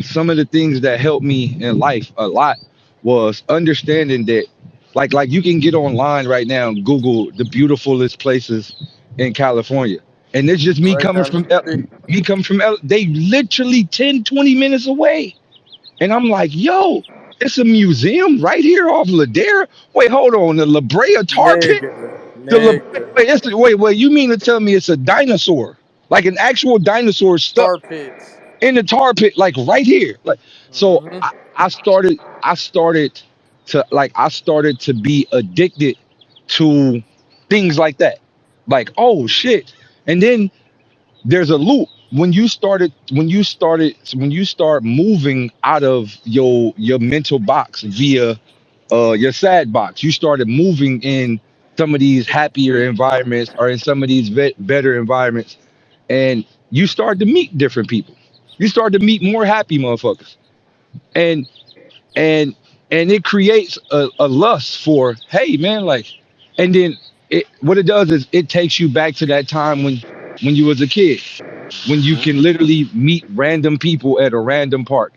some of the things that helped me in life a lot was understanding that like you can get online right now and Google the beautifulest places in California. And it's just Right down the street. Me coming from they literally 10, 20 minutes away. And I'm like, yo, it's a museum right here off Ladera. Wait, hold on, the La Brea Tar Pit? Nigga, The La, nigga. wait, you mean to tell me it's a dinosaur? Like an actual dinosaur stuck Tar pits. in the tar pit, like right here. Like so Mm-hmm. I started to be addicted to things like that. Like, oh shit. And then there's a loop. When you start moving out of your mental box via your sad box, you started moving in some of these happier environments or in some of these better environments, and you start to meet different people. You start to meet more happy motherfuckers, and and and it creates a lust for, hey man, like, and then what it does is it takes you back to that time when you was a kid, when you can literally meet random people at a random park.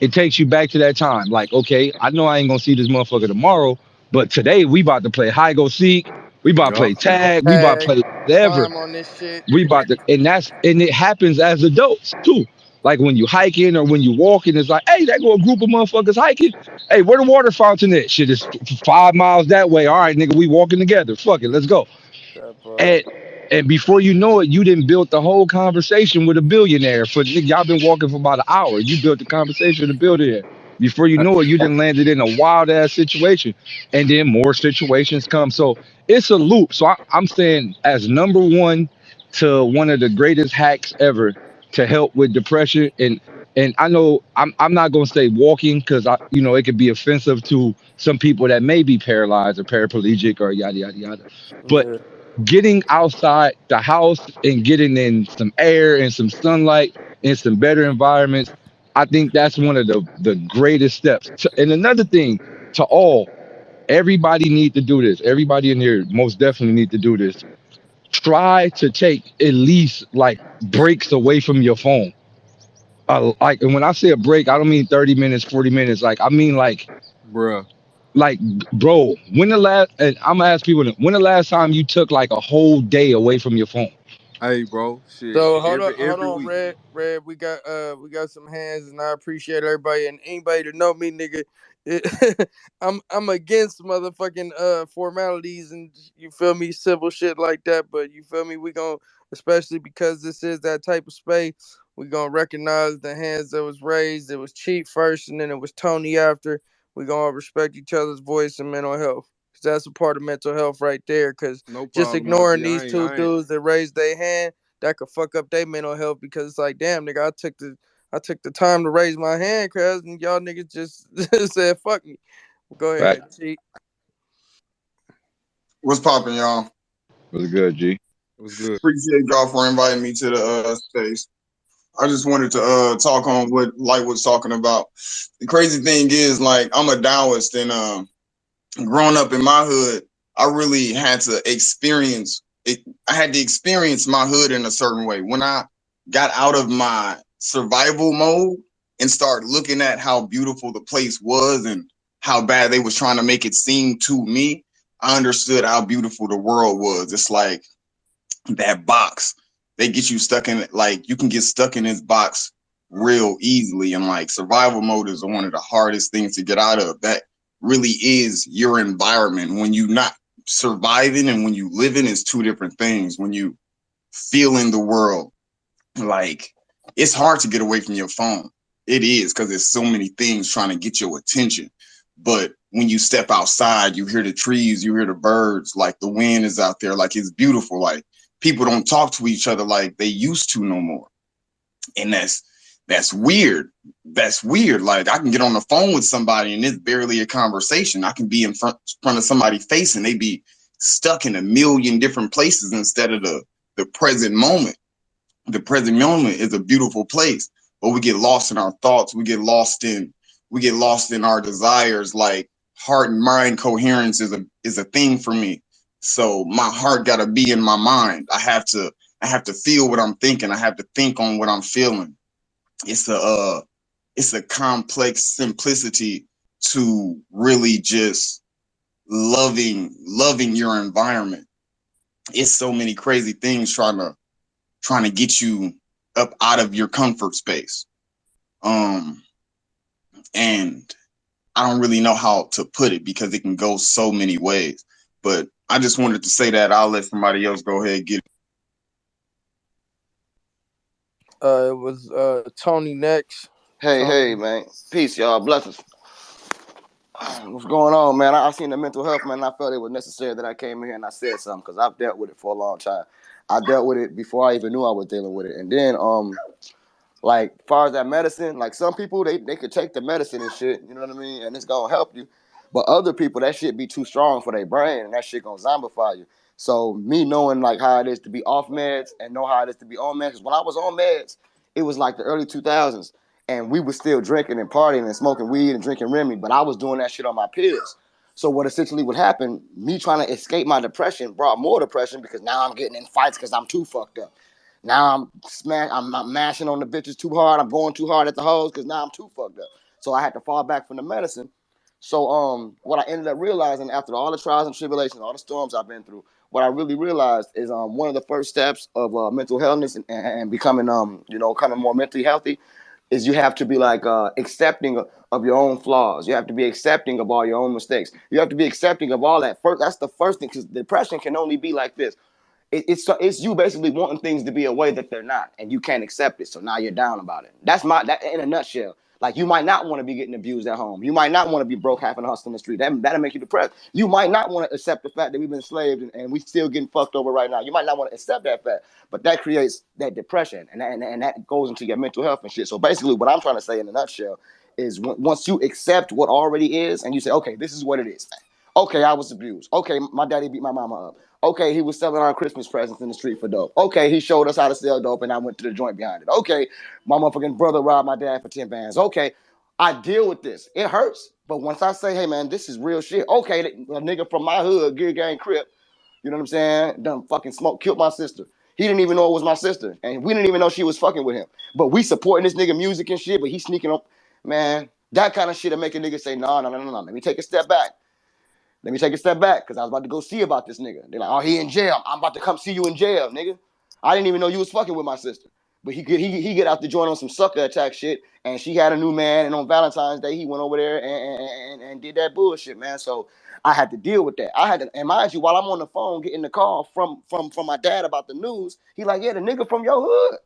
It takes you back to that time. Like, okay, I know I ain't gonna see this motherfucker tomorrow, but today we about to play hide go seek. We about to Yeah. play tag. We about to Tag. play whatever. Climb on this shit. We about to, and it happens as adults too. Like when you hiking or when you walking, it's like, hey, that go a group of motherfuckers hiking. Hey, where the water fountain is? Shit is 5 miles that way. All right, nigga, we walking together. Fuck it, let's go. That part. And and before you know it, you didn't build the whole conversation with a billionaire. For y'all been walking for about an hour. You built the conversation with a billionaire. Before you know it, you didn't landed in a wild ass situation, and then more situations come. So it's a loop. So I'm saying as number one to one of the greatest hacks ever to help with depression, and I know I'm not gonna say walking because I it could be offensive to some people that may be paralyzed or paraplegic or yada yada yada, but Yeah. getting outside the house and getting in some air and some sunlight and some better environments, I think that's one of the greatest steps. And another thing to all, everybody need to do this. Everybody in here most definitely need to do this. Try to take at least like breaks away from your phone. Like, and when I say a break, I don't mean 30 minutes, 40 minutes. Like, I mean Bruh. like, bro, when the last, and I'm gonna ask people, when the last time you took like a whole day away from your phone? Hey, bro. Shit. So hold Every on, week. Red. We got some hands, and I appreciate everybody and anybody to know me, nigga. I'm against motherfucking formalities and you feel me, civil shit like that. But you feel me, we gon' especially because this is that type of space. We gonna recognize the hands that was raised. It was Chief first, and then it was Tony after. We gonna respect each other's voice and mental health. 'Cause that's a part of mental health right there. Cause No just problem, ignoring RG. these two dudes that raised their hand, that could fuck up their mental health because it's like, damn, nigga, I took the time to raise my hand, cuz, and y'all niggas just said fuck me. Go Right. ahead, Chief. What's popping, y'all? Was good, G. It was good. Appreciate y'all for inviting me to the space. I just wanted to talk on what Light was talking about. The crazy thing is, like, I'm a Taoist, and growing up in my hood, I really had to experience it. I had to experience my hood in a certain way. When I got out of my survival mode and started looking at how beautiful the place was and how bad they was trying to make it seem to me, I understood how beautiful the world was. It's like that box. They get you stuck in it. Like, you can get stuck in this box real easily. And like, survival mode is one of the hardest things to get out of. That really is your environment. When you not surviving and when you living is two different things. When you feel in the world, like, it's hard to get away from your phone. It is, because there's so many things trying to get your attention. But when you step outside, you hear the trees, you hear the birds, like the wind is out there, like it's beautiful. Like, people don't talk to each other like they used to no more. And that's weird. That's weird. Like, I can get on the phone with somebody and it's barely a conversation. I can be in front of somebody's face and they be stuck in a million different places instead of the present moment. The present moment is a beautiful place, but we get lost in our thoughts. We get lost in our desires. Like, heart and mind coherence is a thing for me. So my heart got to be in my mind. I have to feel what I'm thinking. I have to think on what I'm feeling. It's it's a complex simplicity to really just loving your environment. It's so many crazy things trying to get you up out of your comfort space. And I don't really know how to put it because it can go so many ways. But I just wanted to say that. I'll let somebody else go ahead and get it. It was Tony next. Hey, man. Peace, y'all. Blessings. What's going on, man? I seen the mental health, man. I felt it was necessary that I came in here and I said something because I've dealt with it for a long time. I dealt with it before I even knew I was dealing with it. And then, like, as far as that medicine, like some people, they could take the medicine and shit, you know what I mean? And it's going to help you. But other people, that shit be too strong for their brain and that shit going to zombify you. So me knowing, like, how it is to be off meds and know how it is to be on meds, because when I was on meds, it was like the early 2000s. And we were still drinking and partying and smoking weed and drinking Remy, but I was doing that shit on my peers. So what essentially would happen, me trying to escape my depression brought more depression because now I'm getting in fights because I'm too fucked up. Now I'm mashing on the bitches too hard. I'm going too hard at the hoes because now I'm too fucked up. So I had to fall back from the medicine. So what I ended up realizing after all the trials and tribulations, all the storms I've been through, what I really realized is one of the first steps of mental healthness and becoming becoming more mentally healthy is you have to be like accepting of your own flaws. You have to be accepting of all your own mistakes. You have to be accepting of all that. First, that's the first thing, because depression can only be like this. It's you basically wanting things to be a way that they're not, and you can't accept it. So now you're down about it. That's in a nutshell. Like, you might not want to be getting abused at home. You might not want to be broke, having a hustle in the street. That'll make you depressed. You might not want to accept the fact that we've been enslaved and we still getting fucked over right now. You might not want to accept that fact, but that creates that depression, and that goes into your mental health and shit. So basically, what I'm trying to say in a nutshell is once you accept what already is, and you say, okay, this is what it is. Okay, I was abused. Okay, my daddy beat my mama up. Okay, he was selling our Christmas presents in the street for dope. Okay, he showed us how to sell dope, and I went to the joint behind it. Okay, my motherfucking brother robbed my dad for 10 bands. Okay, I deal with this. It hurts, but once I say, hey, man, this is real shit. Okay, a nigga from my hood, Gear Gang Crip, you know what I'm saying, done fucking killed my sister. He didn't even know it was my sister, and we didn't even know she was fucking with him. But we supporting this nigga music and shit, but he sneaking up. Man, that kind of shit will make a nigga say, no. Let me take a step back. Let me take a step back because I was about to go see about this nigga. They're like, oh, he in jail. I'm about to come see you in jail, nigga. I didn't even know you was fucking with my sister. But he get out the joint on some sucker attack shit, and she had a new man, and on Valentine's Day, he went over there and did that bullshit, man. So I had to deal with that. I had to, and mind you, while I'm on the phone getting the call from my dad about the news, he like, yeah, the nigga from your hood.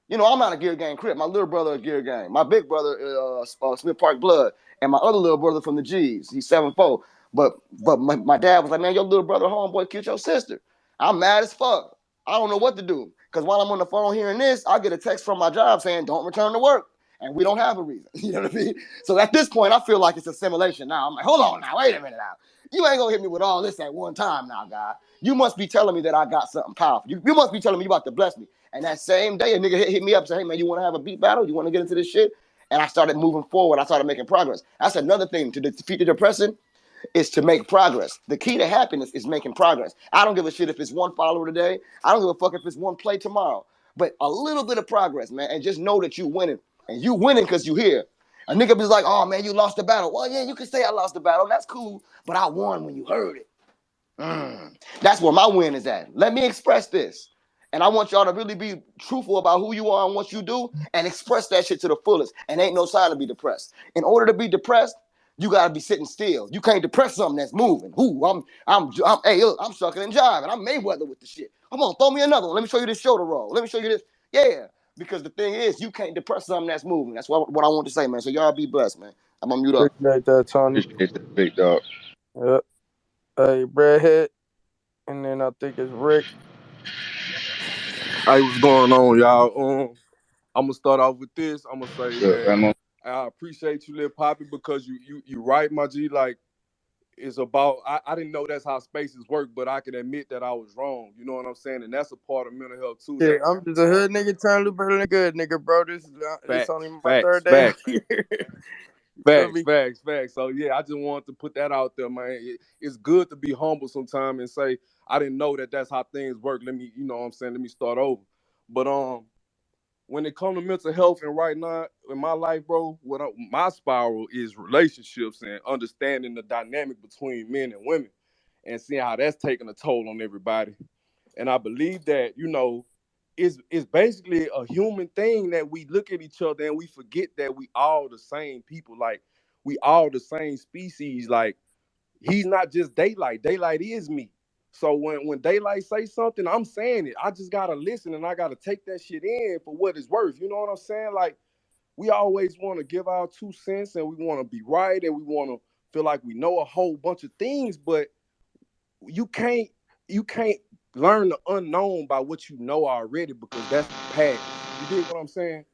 You know, I'm not a Gear Gang Crip. My little brother is Gear Gang. My big brother is Smith Park Blood. And my other little brother from the G's. He's 7'4". But my dad was like, man, your little brother homeboy killed your sister. I'm mad as fuck. I don't know what to do. Because while I'm on the phone hearing this, I get a text from my job saying, don't return to work. And we don't have a reason. You know what I mean? So at this point, I feel like it's a simulation now. I'm like, hold on now. Wait a minute now. You ain't going to hit me with all this at one time now, God. You must be telling me that I got something powerful. You must be telling me you about to bless me. And that same day, a nigga hit me up and said, hey, man, you want to have a beat battle? You want to get into this shit? And I started moving forward. I started making progress. That's another thing. To defeat the depression is to make progress. The key to happiness is making progress. I don't give a shit if it's one follower today. I don't give a fuck if it's one play tomorrow. But a little bit of progress, man. And just know that you winning. And you winning because you here. A nigga be like, oh, man, you lost the battle. Well, yeah, you can say I lost the battle. That's cool. But I won when you heard it. That's where my win is at. Let me express this. And I want y'all to really be truthful about who you are and what you do and express that shit to the fullest. And ain't no sign to be depressed. In order to be depressed, you gotta be sitting still. You can't depress something that's moving. Hey, look, I'm sucking and jiving. I'm Mayweather with the shit. Come on, throw me another one. Let me show you this shoulder roll. Let me show you this. Yeah. Because the thing is, you can't depress something that's moving. That's what I want to say, man. So y'all be blessed, man. I'm gonna mute up. Appreciate that, Tony. Appreciate that, big dog. Yep. Hey, Breadhead. And then I think it's Rick. Hey, what's going on, y'all? I'm gonna start off with this. I'm gonna say, man, I appreciate you, Lil Poppy, because you right, my G. Like, it's about I didn't know that's how spaces work, but I can admit that I was wrong. You know what I'm saying? And that's a part of mental health too. Yeah, I'm just a hood nigga trying to do better than a good nigga, bro. This only my third day here. Facts. So yeah, I just wanted to put that out there, man. It's good to be humble sometimes and say, I didn't know that that's how things work. Let me, you know what I'm saying? Let me start over. But when it comes to mental health and right now in my life, bro, my spiral is relationships and understanding the dynamic between men and women and seeing how that's taking a toll on everybody. And I believe that, it's basically a human thing that we look at each other and we forget that we all the same people. Like, we all the same species. Like, he's not just Daylyt. Daylyt is me. So when Daylyt say something, I'm saying it. I just gotta listen and I gotta take that shit in for what it's worth. You know what I'm saying? Like, we always want to give our 2 cents and we want to be right and we want to feel like we know a whole bunch of things, but you can't you can't learn the unknown by what you know already, because that's the past. You dig what I'm saying?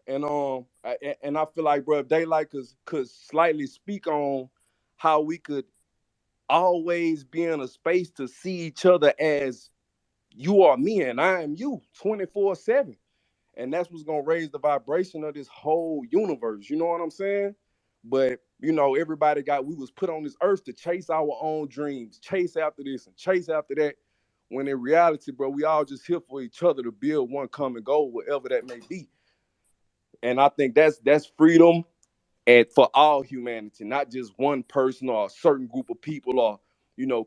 And I feel like, bro, if Daylyt could slightly speak on how we could always be in a space to see each other as you are me and I am you 24/7. And that's what's gonna raise the vibration of this whole universe. You know what I'm saying? But we was put on this earth to chase our own dreams, chase after this and chase after that. When in reality, bro, we all just here for each other to build one common goal, whatever that may be. And I think that's freedom and for all humanity, not just one person or a certain group of people, or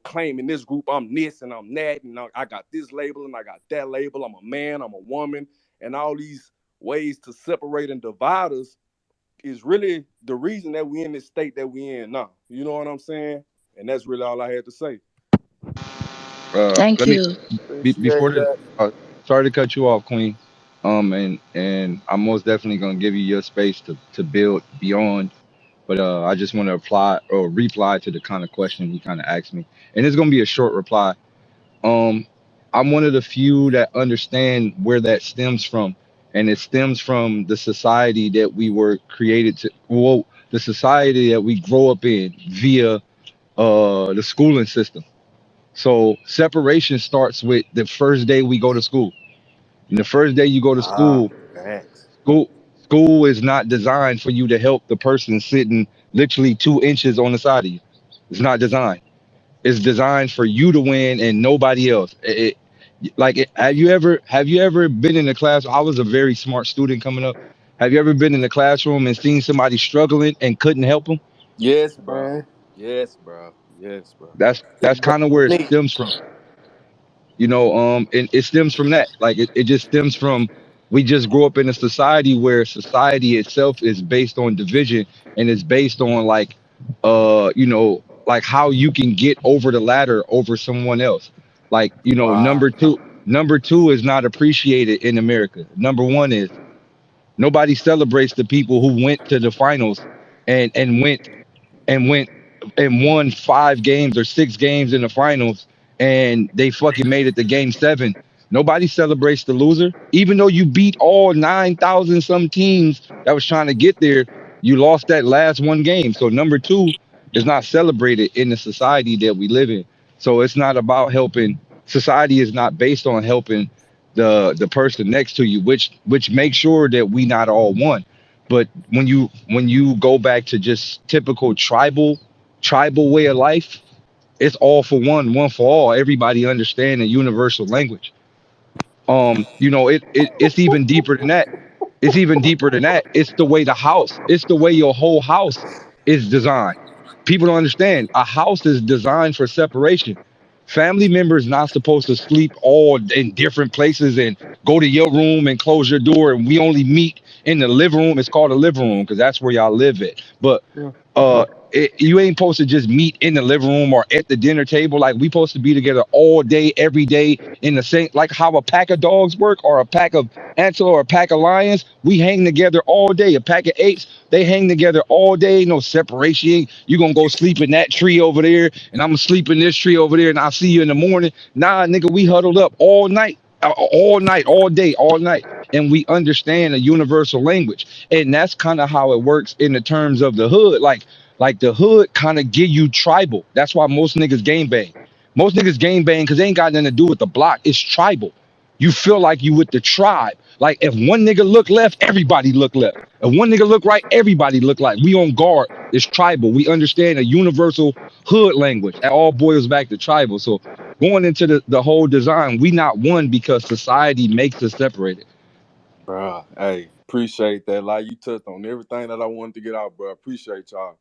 claiming this group, I'm this and I'm that, and I got this label and I got that label. I'm a man, I'm a woman, and all these ways to separate and divide us is really the reason that we in this state that we in now. You know what I'm saying? And that's really all I had to say. Let Thank me you. before Appreciate this. that. Sorry to cut you off, Queen. And I'm most definitely gonna give you your space to build beyond. But I just want to apply or reply to the kind of question he kind of asked me, and it's gonna be a short reply. Um, I'm one of the few that understand where that stems from, and it stems from the society that we were created to. Well, the society that we grow up in via the schooling system. So separation starts with the first day we go to school. And the first day you go to Ah, school, facts. school school is not designed for you to help the person sitting literally 2 inches on the side of you. It's not designed. It's designed for you to win and nobody else. Have you ever been in a class? I was a very smart student coming up. Have you ever been in the classroom and seen somebody struggling and couldn't help them? Yes, bro. Man, Yes, bro. Yes, bro. That's that's kind of where it me. stems from. And it stems from that. Like it just stems from we just grew up in a society where society itself is based on division and it's based on like how you can get over the ladder over someone else. Like, Wow. number two is not appreciated in America. Number one is nobody celebrates the people who went to the finals and went and won 5 games or 6 games in the finals, and they fucking made it to game 7. Nobody celebrates the loser, even though you beat all 9,000 some teams that was trying to get there. You lost that last one game. So number two is not celebrated in the society that we live in. So it's not about helping. Society is not based on helping the person next to you, which makes sure that we not all one. But when you go back to just typical tribal way of life, it's all for one for all. Everybody understand a universal language. It's even deeper than that. It's the way it's the way your whole house is designed. People don't understand. A house is designed for separation. Family members not supposed to sleep all in different places and go to your room and close your door and we only meet in the living room. It's called a living room because that's where y'all live at. But Yeah. you ain't supposed to just meet in the living room or at the dinner table. Like we supposed to be together all day, every day in the same, like how a pack of dogs work or a pack of antelope or a pack of lions. We hang together all day. A pack of apes, they hang together all day. No separation. You gonna go sleep in that tree over there, and I'm gonna sleep in this tree over there, and I'll see you in the morning. Nah, nigga, we huddled up all night, all day, all night, and we understand a universal language, and that's kind of how it works in the terms of the hood. Like the hood kind of give you tribal. That's why most niggas game bang. Most niggas game bang because they ain't got nothing to do with the block. It's tribal. You feel like you with the tribe. Like if one nigga look left, everybody look left. If one nigga look right, everybody look like. We on guard. It's tribal. We understand a universal hood language. It all boils back to tribal. So going into the whole design, we not one because society makes us separated. Bro, hey, appreciate that. Like, you touched on everything that I wanted to get out, bro. Appreciate y'all.